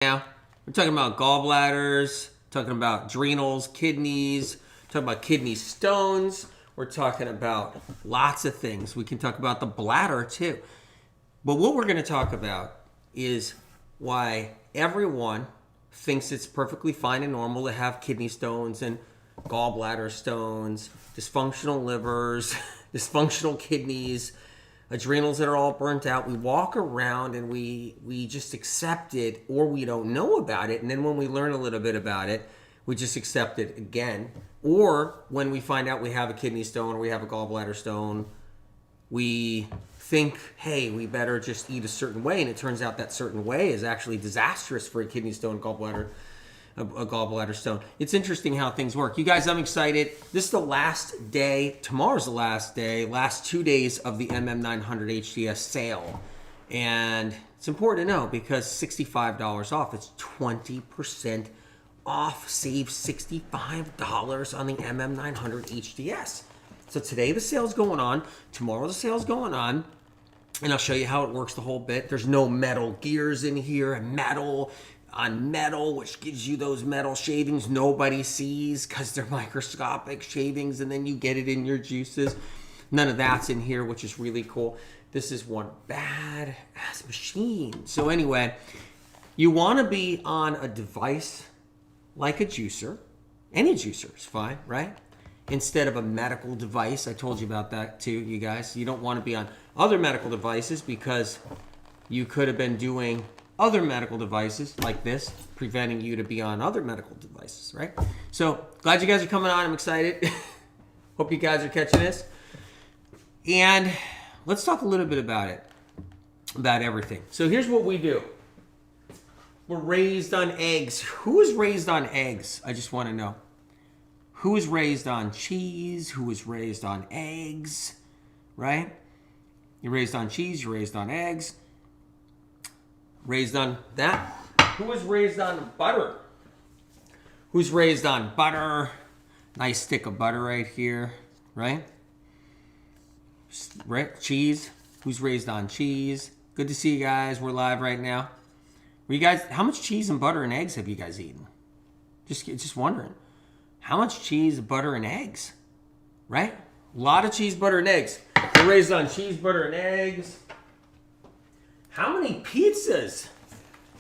Now, we're talking about gallbladders, talking about adrenals, kidneys, talking about kidney stones. We're talking about lots of things. We can talk about the bladder too. But what we're going to talk about is why everyone thinks it's perfectly fine and normal to have kidney stones and gallbladder stones, dysfunctional livers, dysfunctional kidneys, adrenals that are all burnt out. We walk around and we just accept it, or we don't know about it. And then when we learn a little bit about it, we just accept it again. Or when we find out we have a kidney stone or we have a gallbladder stone, we think, hey, we better just eat a certain way. And it turns out that certain way is actually disastrous for a kidney stone, a gallbladder stone. It's interesting how things work. You guys, I'm excited. This is the last day. Tomorrow's the last day. Last 2 days of the MM900 HDS sale. And it's important to know because $65 off. It's 20% off. Save $65 on the MM900 HDS. So today the sale's going on. Tomorrow the sale's going on. And I'll show you how it works the whole bit. There's no metal gears in here. Metal on metal, which gives you those metal shavings nobody sees because they're microscopic shavings, and then you get it in your juices. None of that's in here, which is really cool. This is one badass machine. So anyway, you want to be on a device like a juicer. Any juicer is fine, right? Instead of a medical device. I told you about that too, you guys. You don't want to be on other medical devices because you could have been doing other medical devices like this, preventing you to be on other medical devices, right? So glad you guys are coming on. I'm excited. Hope you guys are catching this. And let's talk a little bit about it, about everything. So here's what we do. We're raised on eggs. Who is raised on eggs? I just want to know. Who is raised on cheese? Who is raised on eggs? Right? You're raised on cheese. You're raised on eggs. Raised on that? Who was raised on butter? Who's raised on butter? Nice stick of butter right here, right? Right? Cheese. Who's raised on cheese? Good to see you guys. We're live right now. How much cheese and butter and eggs have you guys eaten? Just wondering. How much cheese, butter, and eggs? Right? A lot of cheese, butter, and eggs. We're raised on cheese, butter, and eggs. How many pizzas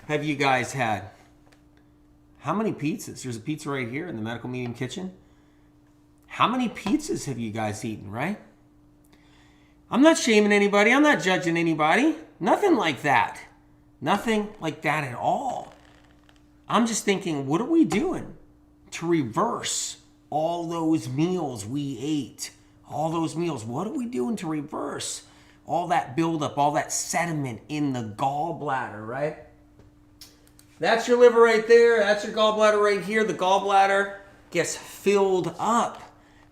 have you guys had? How many pizzas? There's a pizza right here in the medical medium kitchen. How many pizzas have you guys eaten, right? I'm not shaming anybody. I'm not judging anybody. Nothing like that. Nothing like that at all. I'm just thinking, what are we doing to reverse all those meals we ate? All those meals. What are we doing to reverse all that buildup, all that sediment in the gallbladder, right? That's your liver right there. That's your gallbladder right here. The gallbladder gets filled up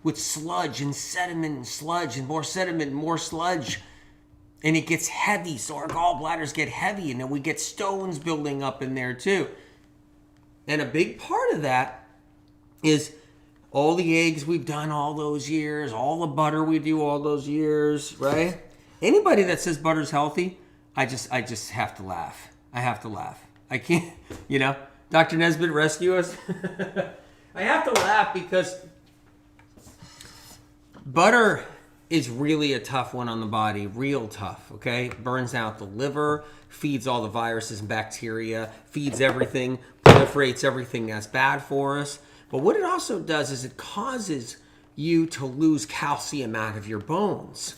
with sludge and sediment and sludge and more sediment and more sludge. And it gets heavy, so our gallbladders get heavy, and then we get stones building up in there too. And a big part of that is all the eggs we've done all those years, all the butter we do all those years, right? Anybody that says butter's healthy, I just have to laugh. I have to laugh. I can't, Dr. Nesbitt, rescue us. I have to laugh because butter is really a tough one on the body, real tough, okay? Burns out the liver, feeds all the viruses and bacteria, feeds everything, proliferates everything that's bad for us. But what it also does is it causes you to lose calcium out of your bones.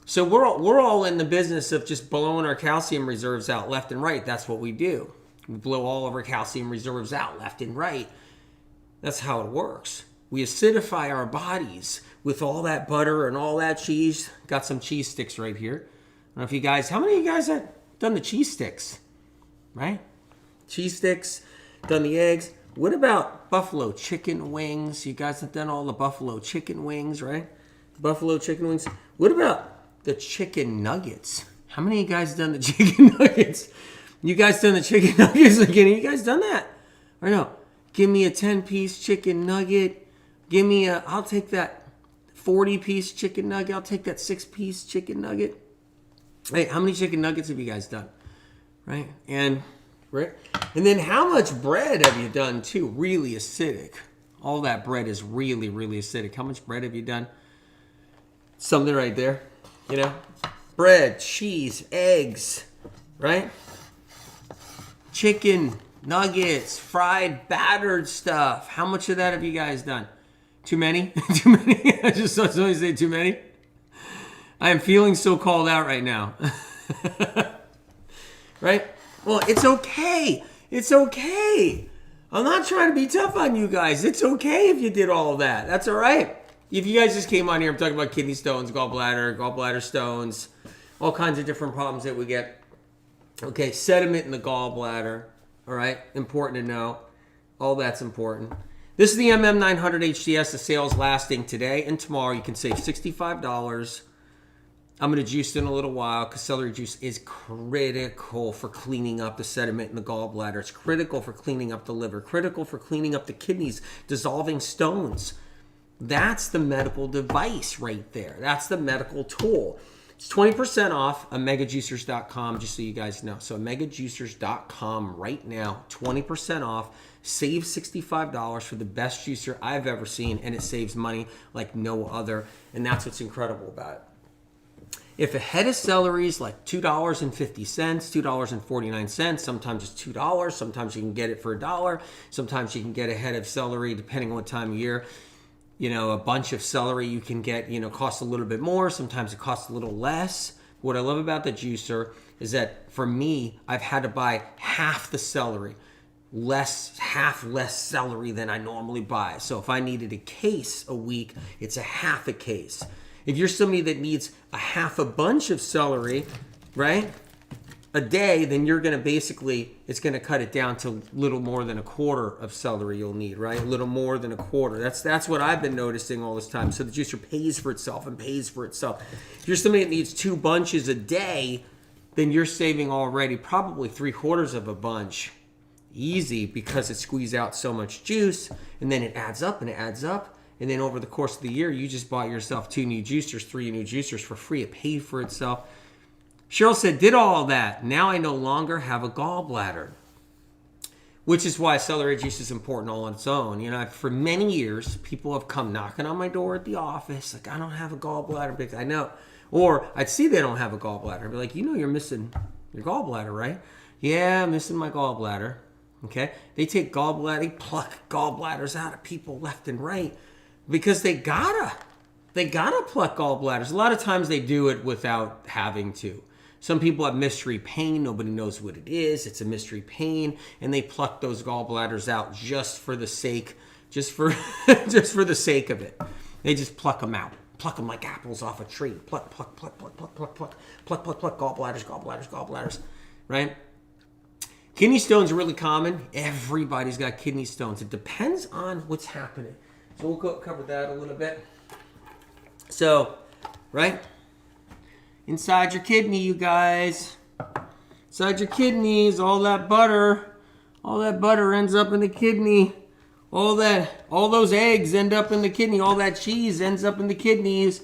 So we're all in the business of just blowing our calcium reserves out left and right. That's what we do. We blow all of our calcium reserves out left and right. That's how it works. We acidify our bodies with all that butter and all that cheese. Got some cheese sticks right here. I don't know if you guys, how many of you guys have done the cheese sticks? Right? Cheese sticks, done the eggs. What about buffalo chicken wings? You guys have done all the buffalo chicken wings, right? Buffalo chicken wings. What about the chicken nuggets? How many of you guys done the chicken nuggets? You guys done the chicken nuggets again? You guys done that? Or no? Give me a 10-piece chicken nugget. I'll take that 40-piece chicken nugget. I'll take that 6-piece chicken nugget. Hey, how many chicken nuggets have you guys done? Right? And right? And then how much bread have you done too? Really acidic. All that bread is really, really acidic. How much bread have you done? Something right there, you know? Bread, cheese, eggs, right? Chicken, nuggets, fried, battered stuff. How much of that have you guys done? Too many? Too many? I just saw somebody say too many. I am feeling so called out right now. Right? Well, it's okay. It's okay. I'm not trying to be tough on you guys. It's okay if you did all of that. That's all right. If you guys just came on here, I'm talking about kidney stones, gallbladder stones, all kinds of different problems that we get. Okay, sediment in the gallbladder. All right, important to know. All that's important. This is the MM900 HDS. The sale's lasting today and tomorrow. You can save $65. I'm going to juice it in a little while because celery juice is critical for cleaning up the sediment in the gallbladder. It's critical for cleaning up the liver, critical for cleaning up the kidneys, dissolving stones. That's the medical device right there. That's the medical tool. It's 20% off omegajuicers.com, just so you guys know. So omegajuicers.com right now, 20% off. Save $65 for the best juicer I've ever seen, and it saves money like no other. And that's what's incredible about it. If a head of celery is like $2.50, $2.49, sometimes it's $2. Sometimes you can get it for $1. Sometimes you can get a head of celery, depending on what time of year. You know, a bunch of celery you can get, costs a little bit more. Sometimes it costs a little less. What I love about the juicer is that for me, I've had to buy half the celery, half less celery than I normally buy. So if I needed a case a week, it's a half a case. If you're somebody that needs a half a bunch of celery, right, a day, then you're going to it's going to cut it down to a little more than a quarter of celery you'll need, right? A little more than a quarter. That's what I've been noticing all this time. So the juicer pays for itself and pays for itself. If you're somebody that needs 2 bunches a day, then you're saving already probably 3/4 of a bunch. Easy, because it squeezes out so much juice, and then it adds up and it adds up. And then over the course of the year, you just bought yourself 2 new juicers, 3 new juicers for free. It paid for itself. Cheryl said, did all that. Now I no longer have a gallbladder. Which is why celery juice is important all on its own. For many years, people have come knocking on my door at the office. Like, I don't have a gallbladder. Because I know. Or I'd see they don't have a gallbladder. I'd be like, you're missing your gallbladder, right? Yeah, I'm missing my gallbladder. Okay? They pluck gallbladders out of people left and right. Because they gotta pluck gallbladders. A lot of times they do it without having to. Some people have mystery pain. Nobody knows what it is. It's a mystery pain, and they pluck those gallbladders out just for the sake of it. They just pluck them out. Pluck them like apples off a tree. Pluck, gallbladders, right? Kidney stones are really common. Everybody's got kidney stones. It depends on what's happening. So we'll cover that a little bit. So, right? Inside your kidney, you guys. Inside your kidneys, all that butter ends up in the kidney. All those eggs end up in the kidney. All that cheese ends up in the kidneys.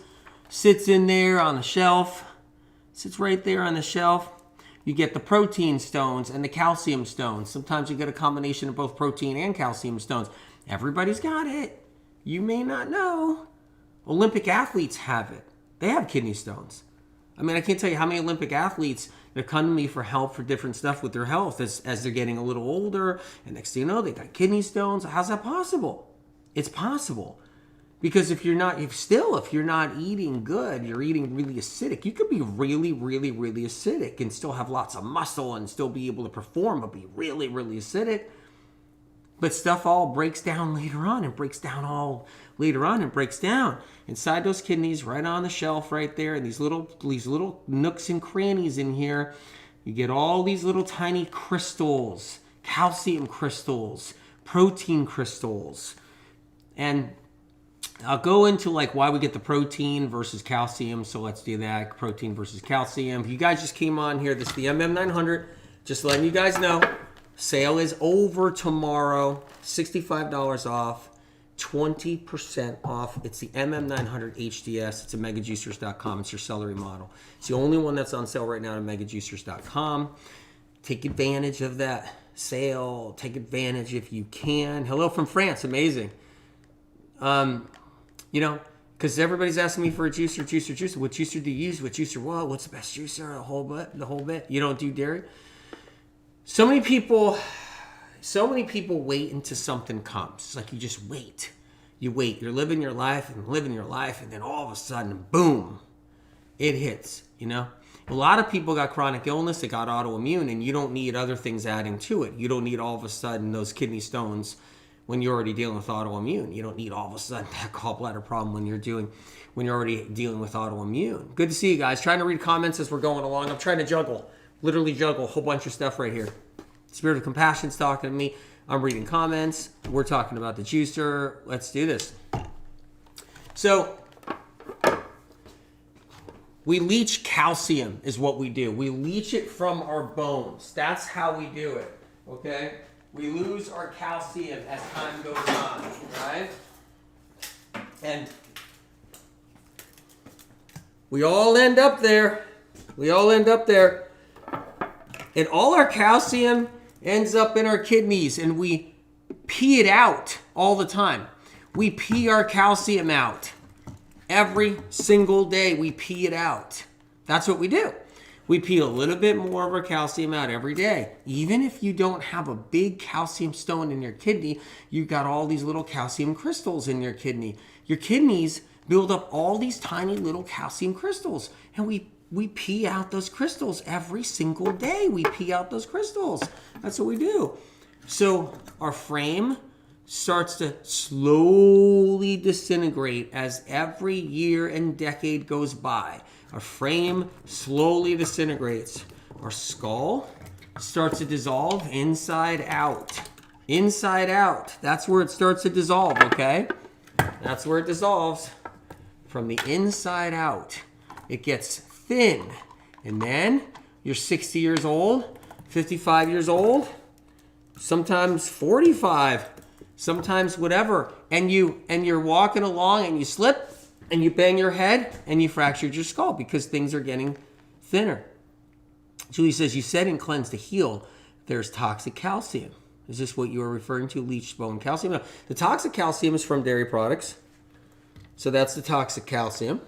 Sits in there on the shelf. Sits right there on the shelf. You get the protein stones and the calcium stones. Sometimes you get a combination of both protein and calcium stones. Everybody's got it. You may not know. Olympic athletes have it. They have kidney stones. I mean, I can't tell you how many Olympic athletes that come to me for help for different stuff with their health as they're getting a little older. And next thing you know, they got kidney stones. How's that possible? It's possible. Because if you're not eating good, you're eating really acidic. You could be really, really, really acidic and still have lots of muscle and still be able to perform, but be really, really acidic. But stuff all breaks down later on and breaks down inside those kidneys, right on the shelf right there. And these little nooks and crannies in here, you get all these little tiny crystals, calcium crystals, protein crystals. And I'll go into why we get the protein versus calcium. So let's do that. Protein versus calcium. If you guys just came on here, this is the MM900. Just letting you guys know. Sale is over tomorrow. $65 off. 20% off. It's the MM900 HDS. It's at omegajuicers.com. It's your celery model. It's the only one that's on sale right now at omegajuicers.com. Take advantage of that sale. Take advantage if you can. Hello from France. Amazing. You know, because everybody's asking me for a juicer. What juicer do you use? What juicer? What? What's the best juicer? The whole bit. You don't do dairy. So many people wait until something comes. It's like you just wait. You wait. You're living your life, and then all of a sudden, boom, it hits. You know, a lot of people got chronic illness. They got autoimmune, and you don't need other things adding to it. You don't need all of a sudden those kidney stones when you're already dealing with autoimmune. You don't need all of a sudden that gallbladder problem when you're already dealing with autoimmune. Good to see you guys. Trying to read comments as we're going along. I'm trying to literally juggle a whole bunch of stuff right here. Spirit of Compassion's talking to me. I'm reading comments. We're talking about the juicer. Let's do this. So, we leach calcium is what we do. We leach it from our bones. That's how we do it, okay? We lose our calcium as time goes on, right? And we all end up there. And all our calcium ends up in our kidneys, and we pee it out all the time. We pee our calcium out. Every single day we pee it out. That's what we do. We pee a little bit more of our calcium out every day. Even if you don't have a big calcium stone in your kidney, you've got all these little calcium crystals in your kidney. Your kidneys build up all these tiny little calcium crystals. And we pee out those crystals every single day. We pee out those crystals. That's what we do. So our frame starts to slowly disintegrate as every year and decade goes by. Our frame slowly disintegrates. Our skull starts to dissolve inside out. Inside out. That's where it starts to dissolve, okay? That's where it dissolves. From the inside out. It gets thin. And then you're 60 years old, 55 years old, sometimes 45, sometimes whatever. And you're walking along and you slip and you bang your head and you fractured your skull because things are getting thinner. Julie says, you said in Cleanse to Heal, there's toxic calcium. Is this what you are referring to, leached bone calcium? No, the toxic calcium is from dairy products. So that's the toxic calcium.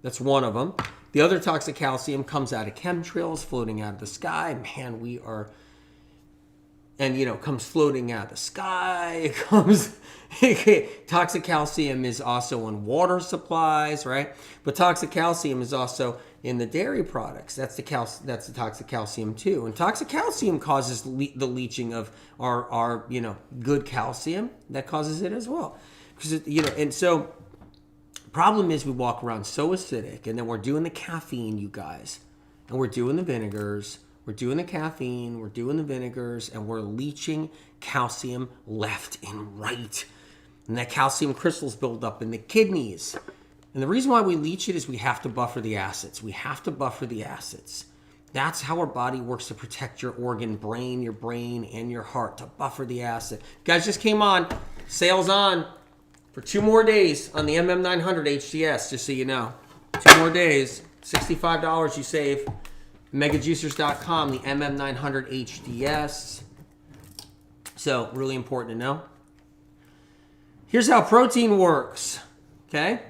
That's one of them. The other toxic calcium comes out of chemtrails floating out of the sky. Man, we are... And, comes floating out of the sky. It comes... Toxic calcium is also in water supplies, right? But toxic calcium is also in the dairy products. That's the toxic calcium too. And toxic calcium causes the leaching of our good calcium. That causes it as well. Because and so problem is we walk around so acidic, and then we're doing the caffeine, you guys, and we're doing the vinegars. We're doing the caffeine, we're doing the vinegars, and we're leaching calcium left and right. And that calcium crystals build up in the kidneys. And the reason why we leach it is we have to buffer the acids. We have to buffer the acids. That's how our body works to protect your brain, and your heart, to buffer the acid. Guys, just came on. Sales on for 2 more days on the MM900 HDS, just so you know. 2 more days, $65 you save. Megajuicers.com, the MM900 HDS. So, really important to know. Here's how protein works, okay?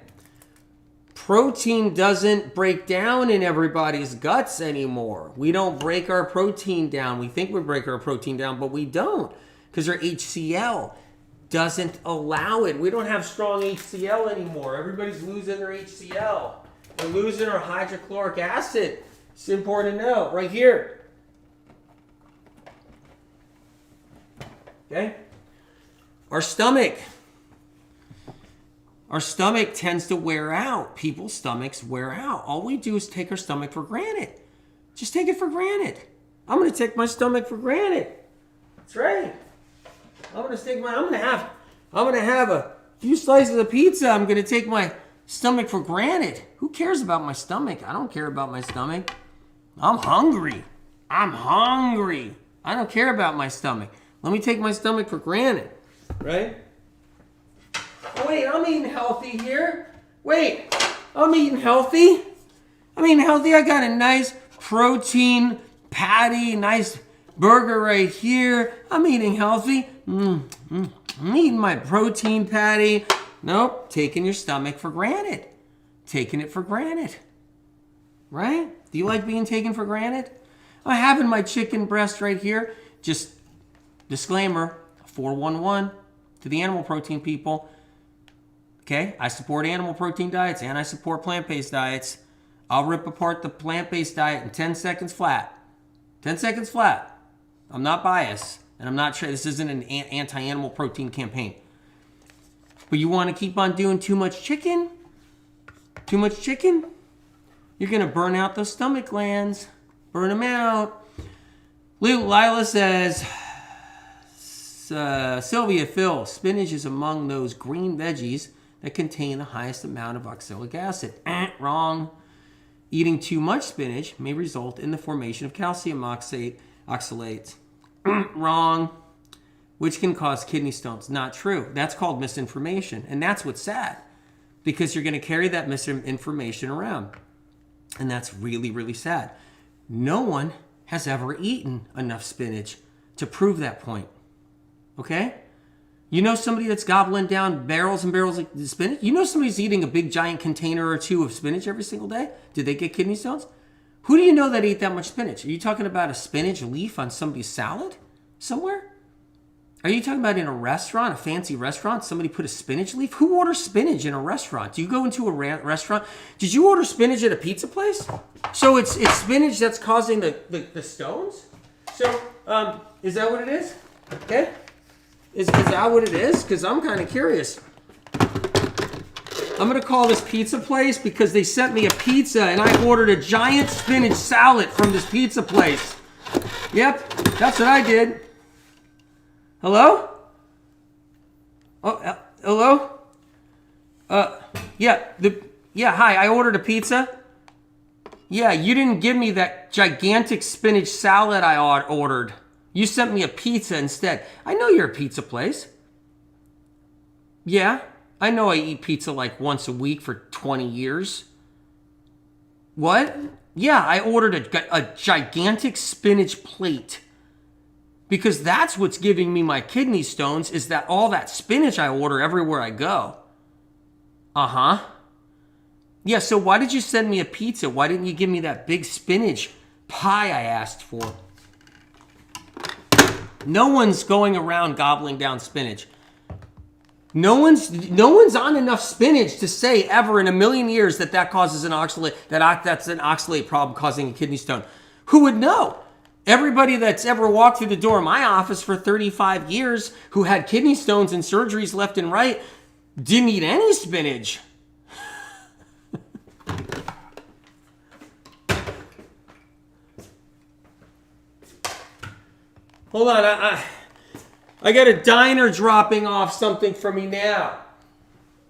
Protein doesn't break down in everybody's guts anymore. We don't break our protein down. We think we break our protein down, but we don't, because our HCl doesn't allow it. We don't have strong HCl anymore. Everybody's losing their HCl. They're losing our hydrochloric acid. It's important to know right here. Okay? Our stomach tends to wear out. People's stomachs wear out. All we do is take our stomach for granted. Just take it for granted. I'm going to take my stomach for granted. That's right. I'm going to have a few slices of pizza. I'm going to take my stomach for granted. Who cares about my stomach? I don't care about my stomach. I'm hungry. I don't care about my stomach. Let me take my stomach for granted, right? Oh, wait, I'm eating healthy here. I'm eating healthy. I got a nice protein patty, nice burger right here. I'm eating healthy. I'm eating my protein patty. Nope, taking your stomach for granted. Taking it for granted. Right? Do you like being taken for granted? I'm having my chicken breast right here. Just disclaimer, 411 to the animal protein people. Okay, I support animal protein diets and I support plant-based diets. I'll rip apart the plant-based diet in 10 seconds flat. 10 seconds flat. I'm not biased, and I'm not sure this isn't an anti-animal protein campaign. But you want to keep on doing too much chicken? Too much chicken? You're going to burn out those stomach glands. Burn them out. Lila says, Sylvia, Phil, spinach is among those green veggies that contain the highest amount of oxalic acid. Wrong. Eating too much spinach may result in the formation of calcium oxalates. Wrong. Which can cause kidney stones. Not true. That's called misinformation. And that's what's sad. Because you're going to carry that misinformation around. And that's really, really sad. No one has ever eaten enough spinach to prove that point. Okay? You know somebody that's gobbling down barrels and barrels of spinach? You know somebody's eating a big giant container or two of spinach every single day? Did they get kidney stones? Who do you know that ate that much spinach? Are you talking about a spinach leaf on somebody's salad somewhere? Are you talking about in a restaurant, a fancy restaurant, somebody put a spinach leaf? Who orders spinach in a restaurant? Do you go into a restaurant? Did you order spinach at a pizza place? So it's spinach that's causing the stones? So is that what it is? Okay. Is that what it is? Because I'm kind of curious. I'm going to call this pizza place because they sent me a pizza and I ordered a giant spinach salad from this pizza place. Yep, that's what I did. Hello? Oh, hello? Hi, I ordered a pizza. Yeah, you didn't give me that gigantic spinach salad I ordered. You sent me a pizza instead. I know you're a pizza place. Yeah, I know I eat pizza like once a week for 20 years. What? Yeah, I ordered a gigantic spinach plate. Because that's what's giving me my kidney stones, is that all that spinach I order everywhere I go. Uh-huh. Yeah, so why did you send me a pizza? Why didn't you give me that big spinach pie I asked for? No one's going around gobbling down spinach. No one's on enough spinach to say ever in a million years that causes an oxalate, that's an oxalate problem causing a kidney stone. Who would know? Everybody that's ever walked through the door of my office for 35 years who had kidney stones and surgeries left and right didn't eat any spinach. Hold on, I got a diner dropping off something for me now.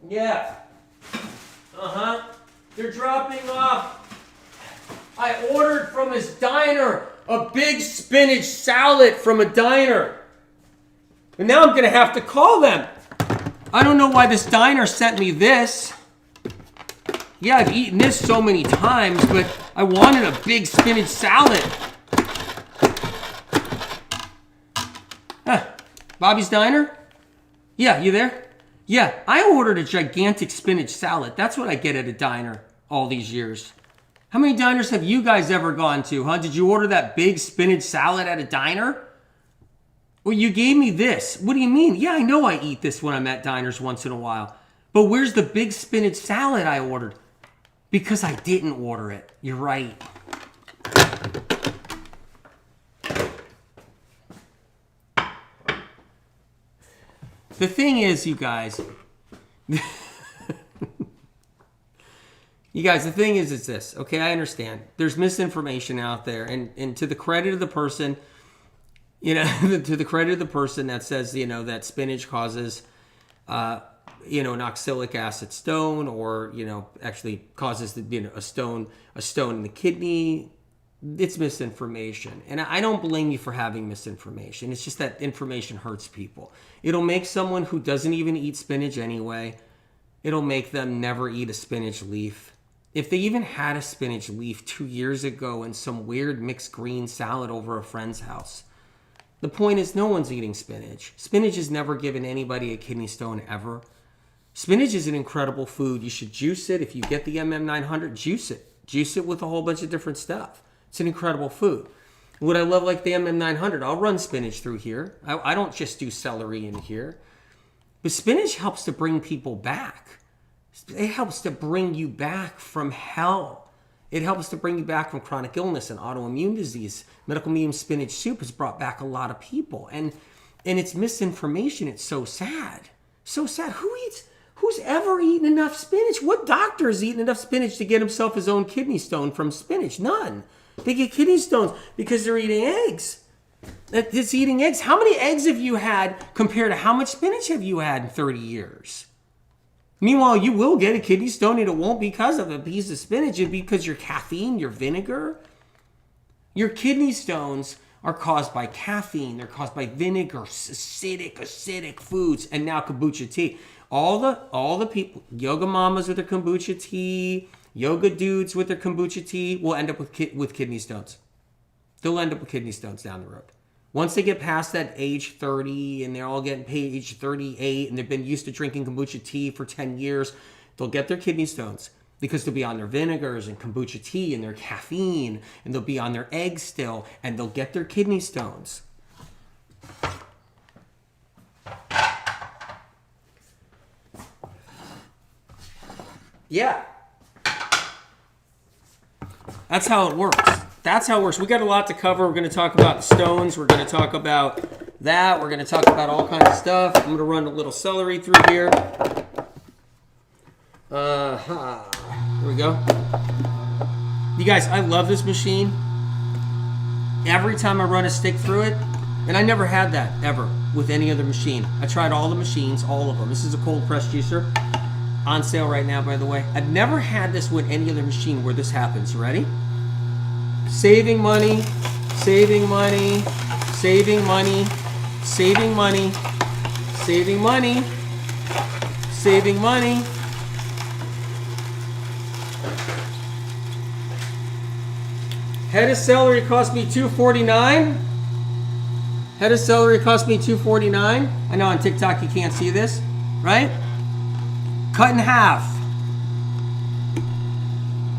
Yeah. They're dropping off. I ordered from this diner a big spinach salad from a diner. And now I'm going to have to call them. I don't know why this diner sent me this. Yeah, I've eaten this so many times, but I wanted a big spinach salad. Bobby's Diner? Yeah, you there? Yeah, I ordered a gigantic spinach salad. That's what I get at a diner all these years. How many diners have you guys ever gone to, huh? Did you order that big spinach salad at a diner? Well, you gave me this. What do you mean? Yeah, I know I eat this when I'm at diners once in a while. But where's the big spinach salad I ordered? Because I didn't order it. You're right. The thing is, you guys, the thing is this, okay? I understand. There's misinformation out there, and to the credit of the person, to the credit of the person that says, that spinach causes, an oxalic acid stone, or, actually causes, a stone in the kidney. It's misinformation. And I don't blame you for having misinformation. It's just that information hurts people. It'll make someone who doesn't even eat spinach anyway, it'll make them never eat a spinach leaf. If they even had a spinach leaf 2 years ago in some weird mixed green salad over a friend's house, The point is no one's eating spinach. Spinach has never given anybody a kidney stone ever. Spinach is an incredible food. You should juice it. If you get the MM900, juice it. Juice it with a whole bunch of different stuff. It's an incredible food. What I love, like the MM900, I'll run spinach through here. I don't just do celery in here. But spinach helps to bring people back. It helps to bring you back from hell. It helps to bring you back from chronic illness and autoimmune disease. Medical medium spinach soup has brought back a lot of people. And it's misinformation. It's so sad. So sad. Who's ever eaten enough spinach? What doctor has eaten enough spinach to get himself his own kidney stone from spinach? None. They get kidney stones because they're eating eggs. It's eating eggs. How many eggs have you had compared to how much spinach have you had in 30 years? Meanwhile, you will get a kidney stone and it won't be because of a piece of spinach. It'll be because your caffeine, your vinegar. Your kidney stones are caused by caffeine. They're caused by vinegar, acidic foods, and now kombucha tea. All the people, yoga mamas with their kombucha tea, yoga dudes with their kombucha tea will end up with kidney stones. They'll end up with kidney stones down the road. Once they get past that age 30 and they're all getting paid age 38 and they've been used to drinking kombucha tea for 10 years, they'll get their kidney stones because they'll be on their vinegars and kombucha tea and their caffeine, and they'll be on their eggs still, and they'll get their kidney stones. Yeah. That's how it works. That's how it works. We got a lot to cover. We're going to talk about the stones. We're going to talk about that. We're going to talk about all kinds of stuff. I'm going to run a little celery through here. Here we go. You guys, I love this machine. Every time I run a stick through it, and I never had that ever with any other machine. I tried all the machines, all of them. This is a cold press juicer. On sale right now, by the way. I've never had this with any other machine where this happens. You ready? Saving money, saving money, saving money, saving money, saving money, saving money. Head of celery cost me $2.49. Head of celery cost me $2.49. I know on TikTok you can't see this, right? Cut in half.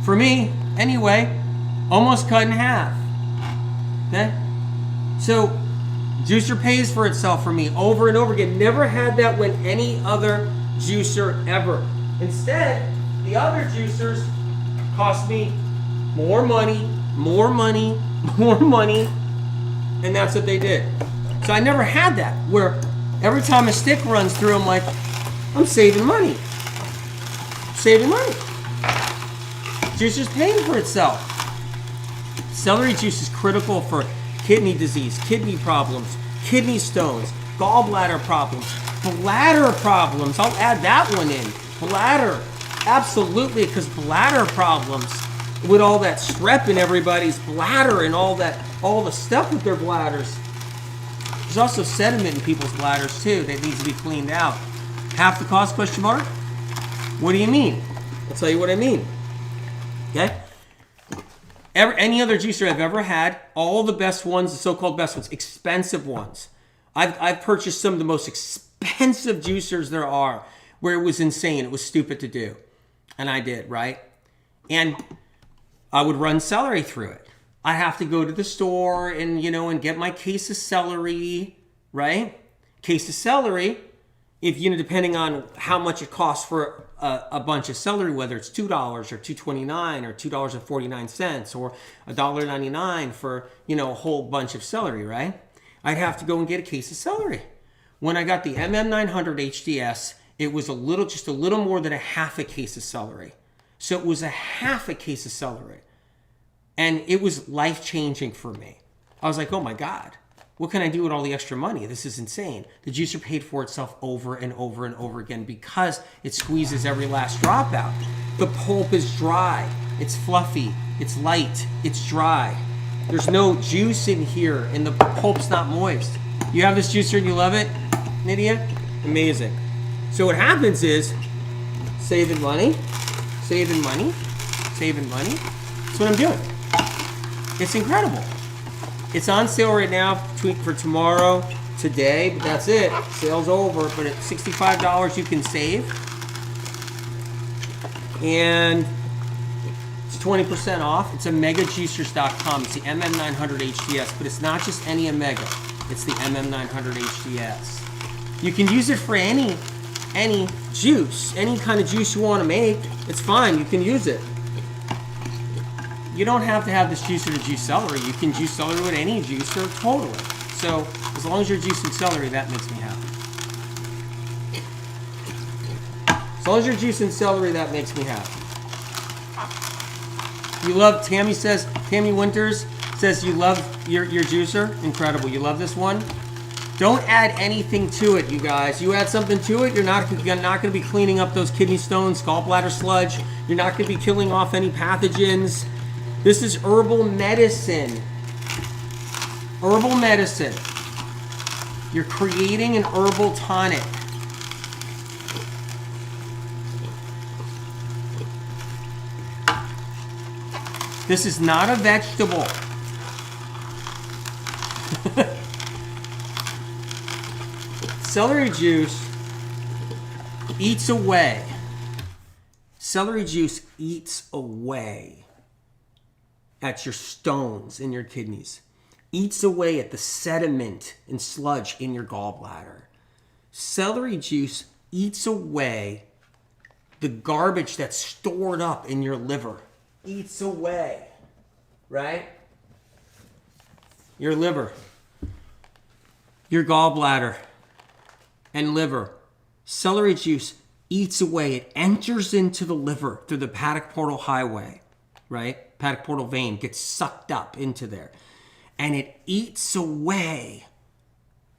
For me, anyway, almost cut in half. Okay? So, juicer pays for itself for me over and over again. Never had that with any other juicer ever. Instead, the other juicers cost me more money, more money, more money, and that's what they did. So I never had that where every time a stick runs through, I'm like, I'm saving money. Saving money. Juicer's paying for itself. Celery juice is critical for kidney disease, kidney problems, kidney stones, gallbladder problems, bladder problems. I'll add that one in. Bladder. Absolutely, because bladder problems with all that strep in everybody's bladder and all the stuff with their bladders. There's also sediment in people's bladders too that needs to be cleaned out. Half the cost, question mark? What do you mean? I'll tell you what I mean. Okay? Any other juicer I've ever had, all the best ones, the so-called best ones, expensive ones. I've purchased some of the most expensive juicers there are where it was insane. It was stupid to do. And I did, right? And I would run celery through it. I have to go to the store and, and get my case of celery, right? Case of celery, if, depending on how much it costs for a bunch of celery, whether it's $2 or $2.29 or $2.49 or $1.99 for, a whole bunch of celery, right? I'd have to go and get a case of celery. When I got the MM900 HDS, it was just a little more than a half a case of celery. So it was a half a case of celery. And it was life-changing for me. I was like, oh my God, what can I do with all the extra money? This is insane. The juicer paid for itself over and over and over again because it squeezes every last drop out. The pulp is dry. It's fluffy. It's light. It's dry. There's no juice in here and the pulp's not moist. You have this juicer and you love it, Nydia? Amazing. So what happens is saving money, saving money, saving money. That's what I'm doing. It's incredible. It's on sale right now for tomorrow, today, but that's it. Sale's over, but at $65 you can save. And it's 20% off. It's omegajuicers.com. It's the MM900 HDS, but it's not just any Omega. It's the MM900 HDS. You can use it for any juice, any kind of juice you want to make. It's fine. You can use it. You don't have to have this juicer to juice celery. You can juice celery with any juicer, totally. So as long as you're juicing celery, that makes me happy. As long as you're juicing celery, that makes me happy. You love, Tammy Winters says you love your juicer. Incredible. You love this one. Don't add anything to it, you guys. You add something to it, you're not going to be cleaning up those kidney stones, gallbladder sludge. You're not going to be killing off any pathogens. This is herbal medicine. Herbal medicine. You're creating an herbal tonic. This is not a vegetable. Celery juice eats away. Celery juice eats away at your stones in your kidneys. Eats away at the sediment and sludge in your gallbladder. Celery juice eats away the garbage that's stored up in your liver. Eats away, right? Your liver, your gallbladder, and liver. Celery juice eats away. It enters into the liver through the hepatic portal highway, right? Hepatic portal vein gets sucked up into there. And it eats away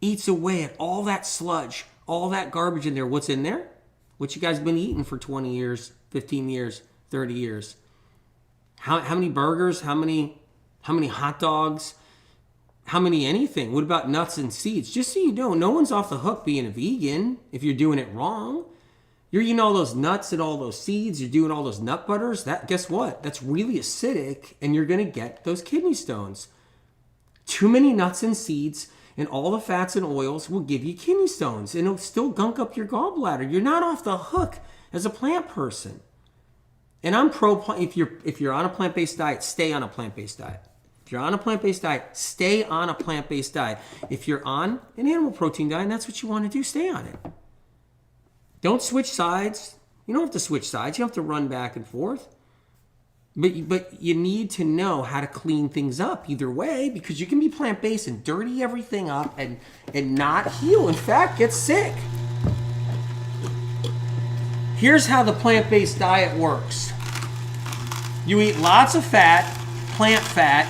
at all that sludge, all that garbage in there. What's in there? What you guys been eating for 20 years, 15 years, 30 years. How many burgers? How many hot dogs? How many anything? What about nuts and seeds? Just so you know, no one's off the hook being a vegan if you're doing it wrong. You're eating all those nuts and all those seeds. You're doing all those nut butters. Guess what? That's really acidic, and you're going to get those kidney stones. Too many nuts and seeds and all the fats and oils will give you kidney stones, and it'll still gunk up your gallbladder. You're not off the hook as a plant person. And I'm pro-plant. If you're on a plant-based diet, stay on a plant-based diet. If you're on a plant-based diet, stay on a plant-based diet. If you're on an animal protein diet and that's what you want to do, stay on it. Don't switch sides. You don't have to switch sides. You don't have to run back and forth. But you need to know how to clean things up either way, because you can be plant-based and dirty everything up and not heal. In fact, get sick. Here's how the plant-based diet works. You eat lots of fat, plant fat,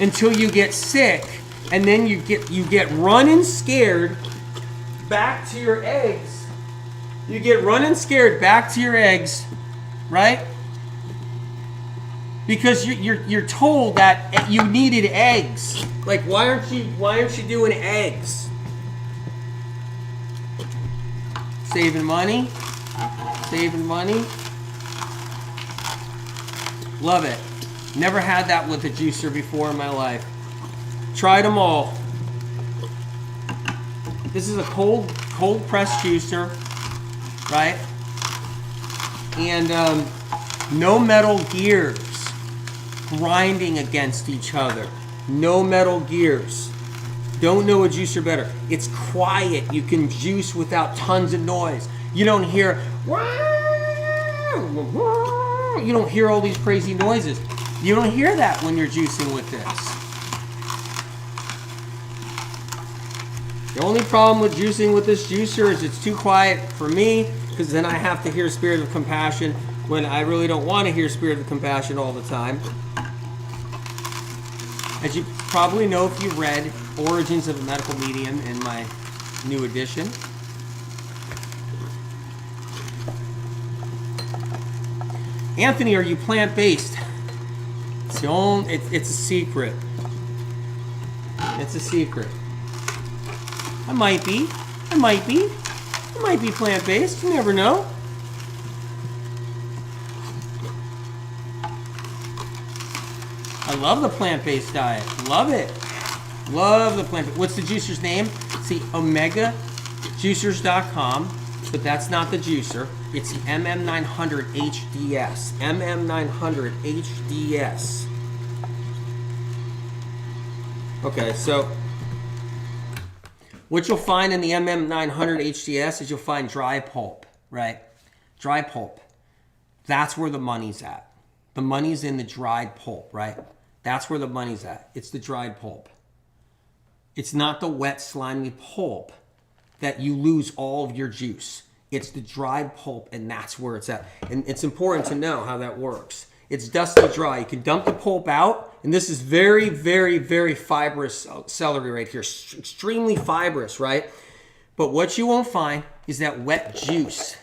until you get sick, and then you get running scared back to your eggs. You get running scared back to your eggs, right? Because you're told that you needed eggs. Like, why aren't you doing eggs? Saving money. Love it. Never had that with a juicer before in my life. Tried them all. This is a cold press juicer, right? And no metal gears grinding against each other. No metal gears. Don't know a juicer better. It's quiet. You can juice without tons of noise. You don't hear, you don't hear all these crazy noises. You don't hear that when you're juicing with this. The only problem with juicing with this juicer is it's too quiet for me, because then I have to hear Spirit of Compassion when I really don't want to hear Spirit of Compassion all the time. As you probably know if you read Origins of a Medical Medium in my new edition. Anthony, are you plant-based? It's a secret. It's a secret. I might be plant-based. You never know. I love the plant-based diet. Love it. Love the plant. What's the juicer's name? It's the OmegaJuicers.com, but that's not the juicer. It's the MM900 HDS. MM900 HDS. Okay, so what you'll find in the MM900 HDS is you'll find dry pulp, right? Dry pulp. That's where the money's at. The money's in the dried pulp, right? That's where the money's at. It's the dried pulp. It's not the wet, slimy pulp that you lose all of your juice. It's the dried pulp, and that's where it's at. And it's important to know how that works. It's dusty dry. You can dump the pulp out, and this is very, very, very fibrous celery right here. Extremely fibrous, right? But what you won't find is that wet juice.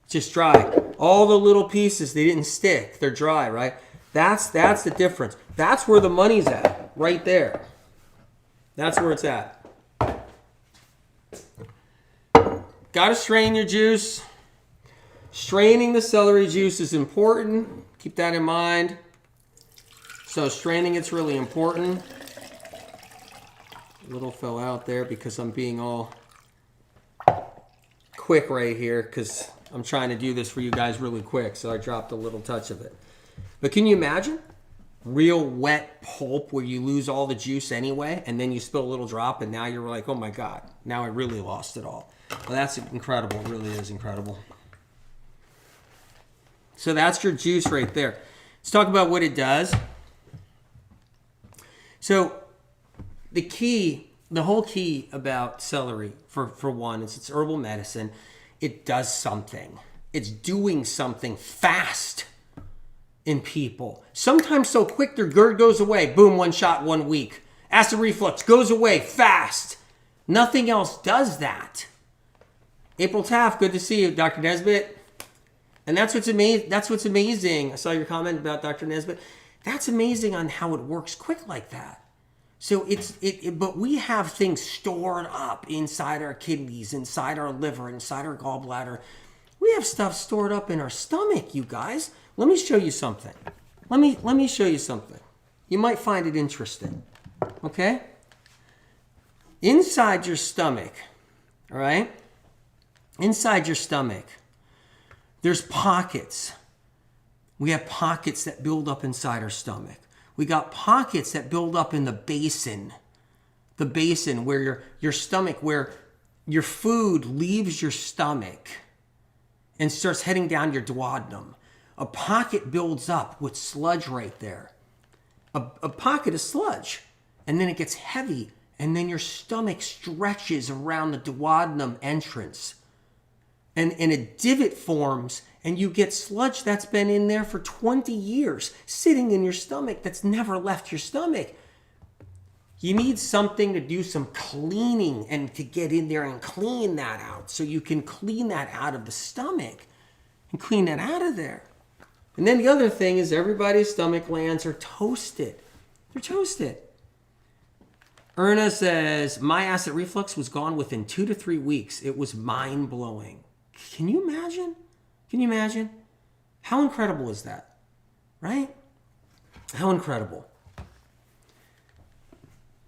Just dry. All the little pieces, they didn't stick. They're dry, right? That's the difference. That's where the money's at, right there. That's where it's at. Got to strain your juice. Straining the celery juice is important. Keep that in mind. So straining it's really important. A little fell out there because I'm being all quick right here because I'm trying to do this for you guys really quick. So I dropped a little touch of it. But can you imagine? Real wet pulp where you lose all the juice anyway, and then you spill a little drop, and now you're like, oh my God, now I really lost it all. Well, that's incredible. It really is incredible. So that's your juice right there. Let's talk about what it does. So the whole key about celery, for one, is it's herbal medicine. It does something. It's doing something fast in people. Sometimes so quick their GERD goes away. Boom, one shot, 1 week. Acid reflux goes away fast. Nothing else does that. April Taft, good to see you. Dr. Nesbitt. And that's what's amazing. That's what's amazing. I saw your comment about Dr. Nesbitt. That's amazing on how it works quick like that. So but we have things stored up inside our kidneys, inside our liver, inside our gallbladder. We have stuff stored up in our stomach, you guys. Let me show you something. Let me show you something. You might find it interesting. Okay? Inside your stomach, all right? Inside your stomach, there's pockets. We have pockets that build up inside our stomach. We got pockets that build up in the basin where your stomach, where your food leaves your stomach and starts heading down your duodenum. A pocket builds up with sludge right there. A pocket of sludge. And then it gets heavy. And then your stomach stretches around the duodenum entrance. And a divot forms. And you get sludge that's been in there for 20 years. Sitting in your stomach that's never left your stomach. You need something to do some cleaning and to get in there and clean that out. So you can clean that out of the stomach. And clean that out of there. And then the other thing is everybody's stomach glands are toasted. They're toasted. Erna says, my acid reflux was gone within 2 to 3 weeks. It was mind-blowing. Can you imagine? Can you imagine? How incredible is that? Right? How incredible.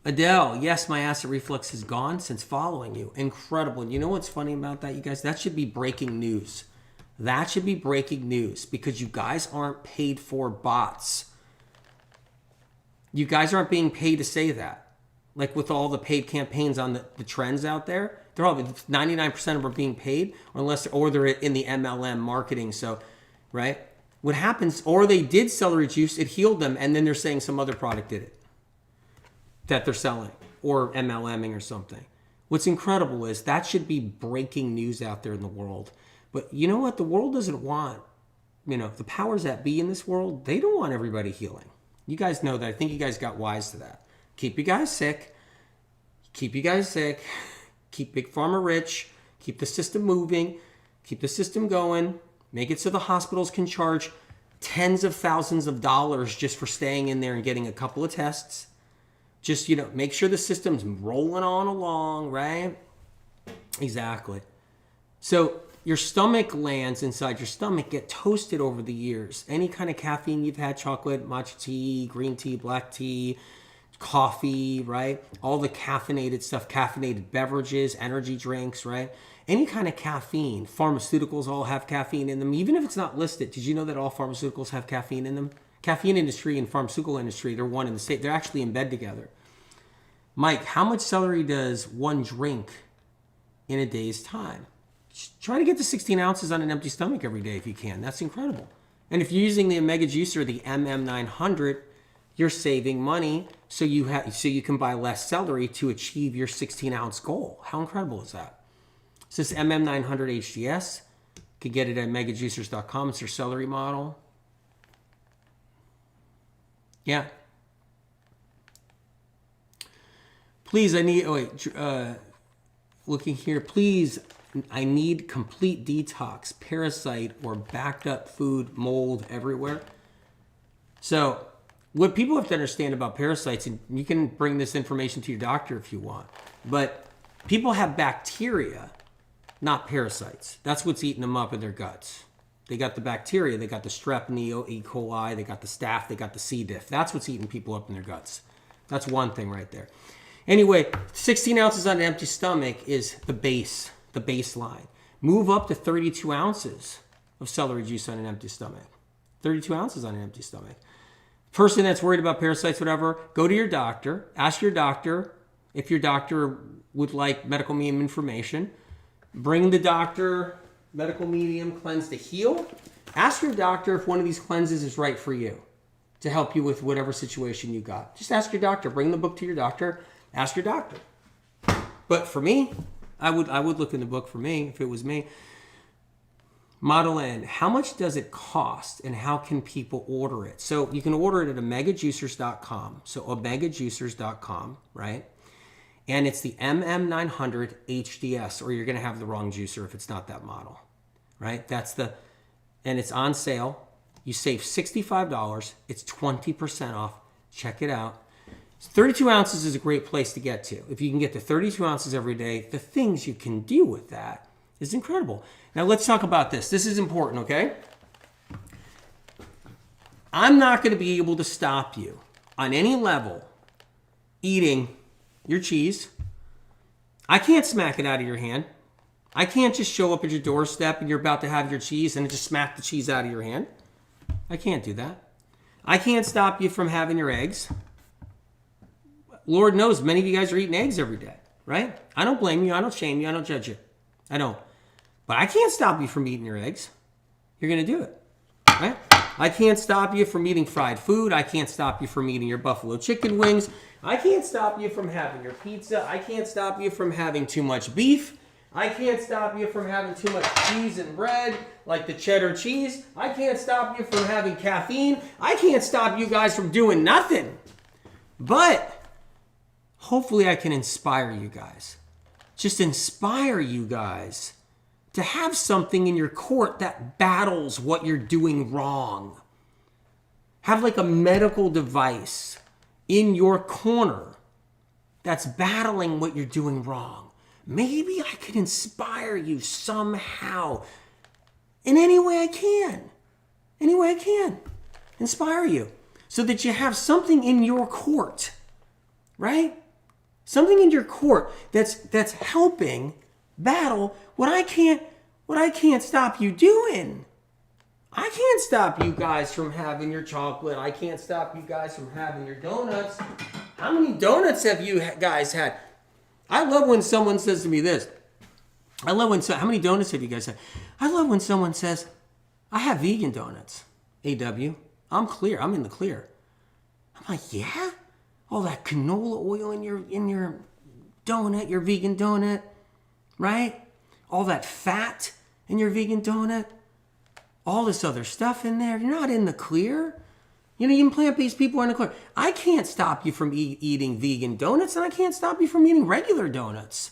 Adele, yes, my acid reflux is gone since following you. Incredible. And you know what's funny about that, you guys? That should be breaking news. That should be breaking news because you guys aren't paid for bots. You guys aren't being paid to say that. Like with all the paid campaigns on the trends out there, they're all 99% of them are being paid, or they're in the MLM marketing. So, right? What happens? Or they did celery juice, it healed them, and then they're saying some other product did it that they're selling or MLMing or something. What's incredible is that should be breaking news out there in the world. But you know what? The world doesn't want, the powers that be in this world, they don't want everybody healing. You guys know that. I think you guys got wise to that. Keep you guys sick. Keep you guys sick. Keep Big Pharma rich. Keep the system moving. Keep the system going. Make it so the hospitals can charge tens of thousands of dollars just for staying in there and getting a couple of tests. Just, make sure the system's rolling on along, right? Exactly. So your stomach glands inside your stomach get toasted over the years. Any kind of caffeine you've had, chocolate, matcha tea, green tea, black tea, coffee, right? All the caffeinated stuff, caffeinated beverages, energy drinks, right? Any kind of caffeine. Pharmaceuticals all have caffeine in them, even if it's not listed. Did you know that all pharmaceuticals have caffeine in them? Caffeine industry and pharmaceutical industry, they're one in the state. They're actually in bed together. Mike, how much celery does one drink in a day's time? Try to get to 16 ounces on an empty stomach every day if you can. That's incredible. And if you're using the Omega Juicer, the MM900, you're saving money so you can buy less celery to achieve your 16-ounce goal. How incredible is that? It's this MM900 HDS. You can get it at megajuicers.com. It's their celery model. Yeah. Please, looking here, please, I need complete detox, parasite or backed up food, mold everywhere. So what people have to understand about parasites, and you can bring this information to your doctor if you want, but people have bacteria, not parasites. That's what's eating them up in their guts. They got the bacteria, they got the strep, neo, E. coli, they got the staph, they got the C. diff. That's what's eating people up in their guts. That's one thing right there. Anyway, 16 ounces on an empty stomach is the baseline. Move up to 32 ounces of celery juice on an empty stomach. 32 ounces on an empty stomach. Person that's worried about parasites, whatever, go to your doctor. Ask your doctor if your doctor would like medical medium information. Bring the doctor medical medium cleanse to heal. Ask your doctor if one of these cleanses is right for you to help you with whatever situation you got. Just ask your doctor. Bring the book to your doctor. Ask your doctor. But for me, I would look in the book for me if it was me. Model N, how much does it cost and how can people order it? So you can order it at omegajuicers.com. So omegajuicers.com, right? And it's the MM900 HDS, or you're going to have the wrong juicer if it's not that model, right? And it's on sale. You save $65. It's 20% off. Check it out. 32 ounces is a great place to get to. If you can get to 32 ounces every day, the things you can do with that is incredible. Now let's talk about this. This is important, okay? I'm not going to be able to stop you on any level eating your cheese. I can't smack it out of your hand. I can't just show up at your doorstep and you're about to have your cheese and just smack the cheese out of your hand. I can't do that. I can't stop you from having your eggs. Lord knows many of you guys are eating eggs every day, right? I don't blame you. I don't shame you. I don't judge you. I don't. But I can't stop you from eating your eggs. You're going to do it, right? I can't stop you from eating fried food. I can't stop you from eating your buffalo chicken wings. I can't stop you from having your pizza. I can't stop you from having too much beef. I can't stop you from having too much cheese and bread, like the cheddar cheese. I can't stop you from having caffeine. I can't stop you guys from doing nothing. But hopefully I can inspire you guys. Just inspire you guys to have something in your court that battles what you're doing wrong. Have like a medical device in your corner that's battling what you're doing wrong. Maybe I can inspire you somehow in any way I can. Any way I can. Inspire you so that you have something in your court, right? Something in your court that's helping battle what I can't stop you doing. I can't stop you guys from having your chocolate. I can't stop you guys from having your donuts. How many donuts have you guys had? I love when someone says to me this. How many donuts have you guys had? I love when someone says, I have vegan donuts. AW, I'm clear. I'm in the clear. I'm like, yeah? All that canola oil in your donut, your vegan donut, right? All that fat in your vegan donut, all this other stuff in there. You're not in the clear. You know, even plant-based people are in the clear. I can't stop you from eating vegan donuts, and I can't stop you from eating regular donuts.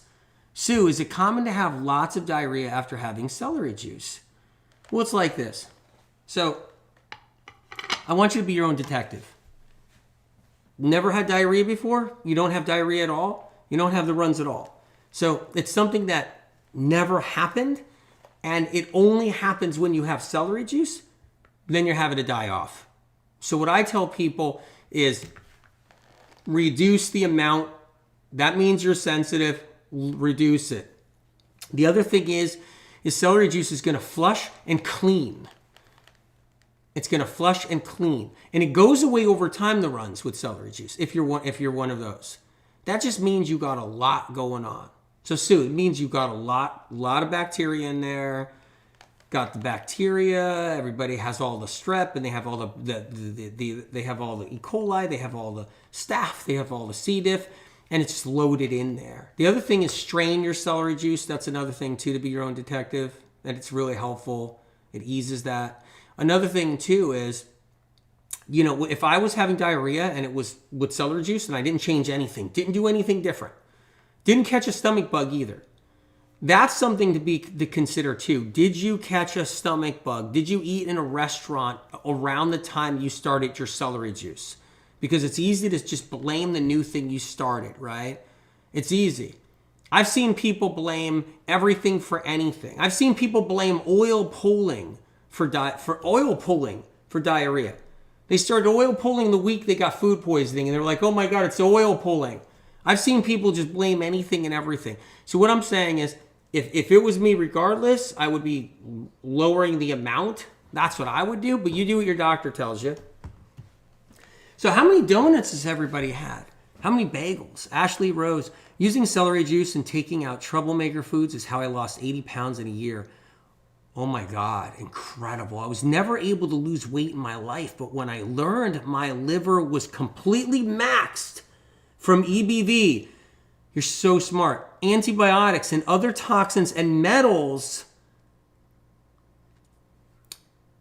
Sue, is it common to have lots of diarrhea after having celery juice? Well, it's like this. So, I want you to be your own detective. Never had diarrhea before? You don't have diarrhea at all? You don't have the runs at all. So, it's something that never happened, and it only happens when you have celery juice, then you're having to die off. So what I tell people is reduce the amount. That means you're sensitive. Reduce it. The other thing is celery juice is going to flush and clean. It's going to flush and clean. And it goes away over time, the runs with celery juice, if you're one of those. That just means you got a lot going on. So Sue, it means you got a lot of bacteria in there. Got the bacteria. Everybody has all the strep, and they have all they have all the E. coli. They have all the staph. They have all the C. diff, and it's just loaded in there. The other thing is strain your celery juice. That's another thing too, to be your own detective. And it's really helpful. It eases that. Another thing too is, you know, if I was having diarrhea and it was with celery juice and I didn't change anything, didn't do anything different, didn't catch a stomach bug either. That's something to consider too. Did you catch a stomach bug? Did you eat in a restaurant around the time you started your celery juice? Because it's easy to just blame the new thing you started, right? It's easy. I've seen people blame everything for anything. I've seen people blame oil pulling for diarrhea. They started oil pulling the week they got food poisoning, and they're like, oh my God, it's oil pulling. I've seen people just blame anything and everything. So what I'm saying is, if it was me regardless, I would be lowering the amount. That's what I would do, but you do what your doctor tells you. So how many donuts has everybody had? How many bagels? Ashley Rose, using celery juice and taking out troublemaker foods is how I lost 80 pounds in a year. Oh my God, incredible. I was never able to lose weight in my life, but when I learned my liver was completely maxed from EBV, you're so smart. Antibiotics and other toxins and metals.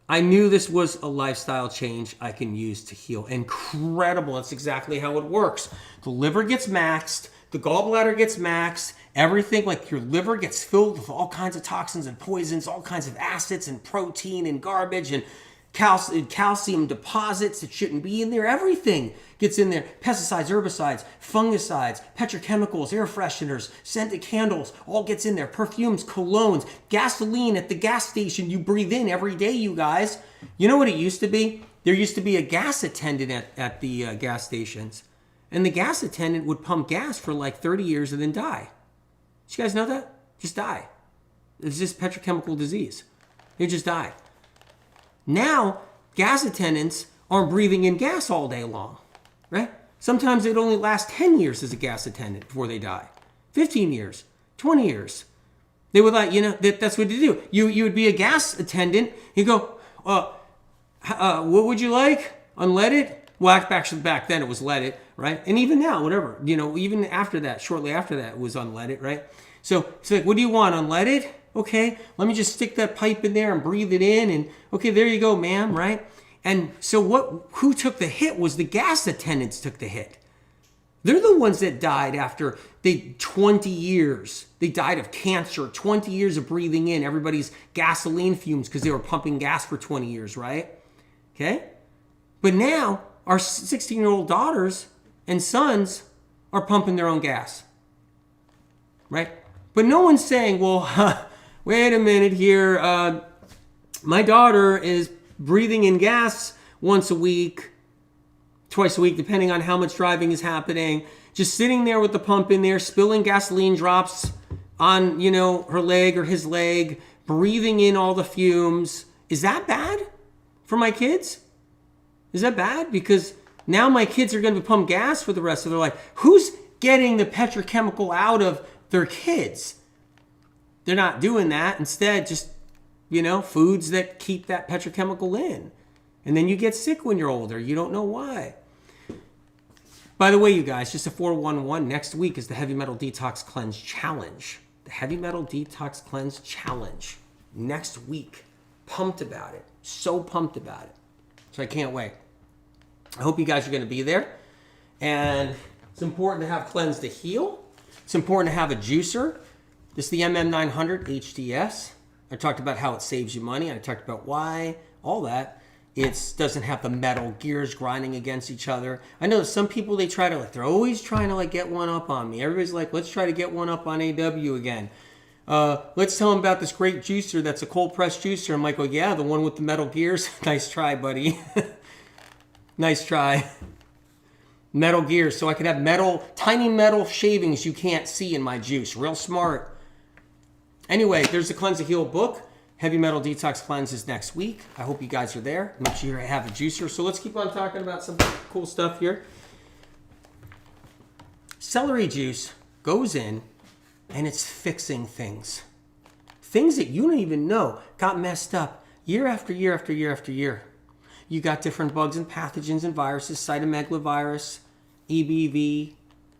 I knew this was a lifestyle change I can use to heal. Incredible. That's exactly how it works. The liver gets maxed. The gallbladder gets maxed. Everything, like your liver gets filled with all kinds of toxins and poisons, all kinds of acids and protein and garbage and calcium deposits that shouldn't be in there. Everything gets in there. Pesticides, herbicides, fungicides, petrochemicals, air fresheners, scented candles, all gets in there. Perfumes, colognes, gasoline at the gas station you breathe in every day, you guys. You know what it used to be? There used to be a gas attendant at the gas stations. And the gas attendant would pump gas for like 30 years and then die. Did you guys know that? Just die. It's just petrochemical disease. They just die. Now, gas attendants aren't breathing in gas all day long, right? Sometimes it only lasts 10 years as a gas attendant before they die. 15 years, 20 years. They would like, that's what they do. You would be a gas attendant. You go, what would you like? Unleaded? Well, back then it was leaded, right? And even now, whatever, even after that, shortly after that, it was unleaded, right? So it's like, what do you want, unleaded? Okay, let me just stick that pipe in there and breathe it in, and okay, there you go, ma'am, right? And so who took the hit was the gas attendants took the hit. They're the ones that died after 20 years. They died of cancer, 20 years of breathing in everybody's gasoline fumes because they were pumping gas for 20 years, right? Okay? But now, our 16-year-old daughters and sons are pumping their own gas, right? But no one's saying, well, wait a minute here. My daughter is breathing in gas once a week, twice a week, depending on how much driving is happening. Just sitting there with the pump in there, spilling gasoline drops on, her leg or his leg, breathing in all the fumes. Is that bad for my kids? Is that bad? Because now my kids are going to pump gas for the rest of their life. Who's getting the petrochemical out of their kids? They're not doing that. Instead, just, foods that keep that petrochemical in. And then you get sick when you're older. You don't know why. By the way, you guys, just a 411, next week is the Heavy Metal Detox Cleanse Challenge. The Heavy Metal Detox Cleanse Challenge. Next week. Pumped about it. So pumped about it. So I can't wait. I hope you guys are going to be there. And it's important to have cleanse to heal. It's important to have a juicer. This is the MM900 HDS. I talked about how it saves you money. I talked about why, all that. It doesn't have the metal gears grinding against each other. I know some people, they're always trying to get one up on me. Everybody's like, let's try to get one up on AW again. Let's tell them about this great juicer that's a cold press juicer. I'm like, oh yeah, the one with the metal gears? Nice try, buddy. Nice try. Metal Gear, so I could have tiny metal shavings you can't see in my juice. Real smart. Anyway, there's the Cleanse to Heal book. Heavy Metal Detox Cleanse is next week. I hope you guys are there. Make sure you have a juicer. So let's keep on talking about some cool stuff here. Celery juice goes in and it's fixing things. Things that you don't even know got messed up year after year after year after year. You got different bugs and pathogens and viruses, cytomegalovirus, EBV,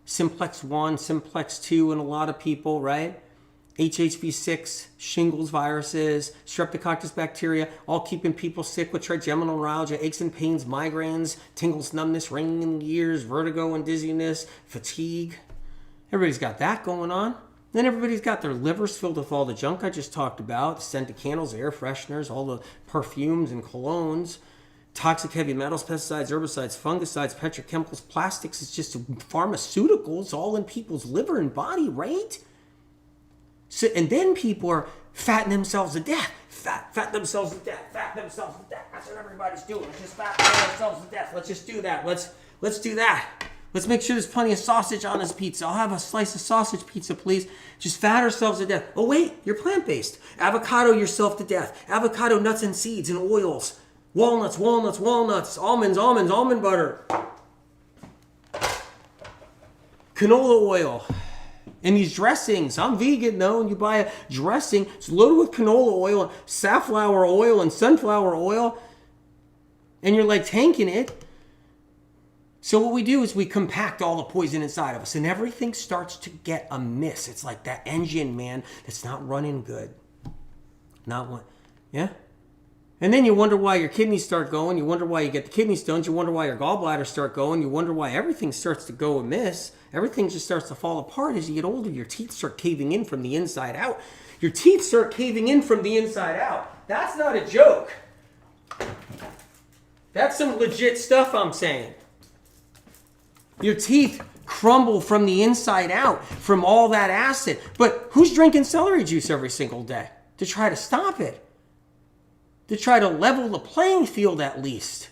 simplex 1, simplex 2 in a lot of people, right? HHV6, shingles viruses, streptococcus bacteria, all keeping people sick with trigeminal neuralgia, aches and pains, migraines, tingles, numbness, ringing in the ears, vertigo and dizziness, fatigue. Everybody's got that going on. Then everybody's got their livers filled with all the junk I just talked about, scented candles, air fresheners, all the perfumes and colognes, toxic heavy metals, pesticides, herbicides, fungicides, petrochemicals, plastics. It's just pharmaceuticals all in people's liver and body, right? So, and then people are fatting themselves to death. Fat themselves to death. Fat themselves to death. That's what everybody's doing. Let's just fat themselves to death. Let's just do that. Let's do that. Let's make sure there's plenty of sausage on this pizza. I'll have a slice of sausage pizza, please. Just fat ourselves to death. Oh, wait, you're plant-based. Avocado yourself to death. Avocado nuts and seeds and oils. Walnuts, almonds, almond butter. Canola oil. And these dressings, I'm vegan though, and you buy a dressing, it's loaded with canola oil, and safflower oil, and sunflower oil, and you're like tanking it. So what we do is we compact all the poison inside of us, and everything starts to get amiss. It's like that engine, man, that's not running good. Not one, yeah? And then you wonder why your kidneys start going, you wonder why you get the kidney stones, you wonder why your gallbladder start going, you wonder why everything starts to go amiss. Everything just starts to fall apart as you get older. Your teeth start caving in from the inside out. Your teeth start caving in from the inside out. That's not a joke. That's some legit stuff I'm saying. Your teeth crumble from the inside out from all that acid. But who's drinking celery juice every single day to try to stop it? To try to level the playing field at least.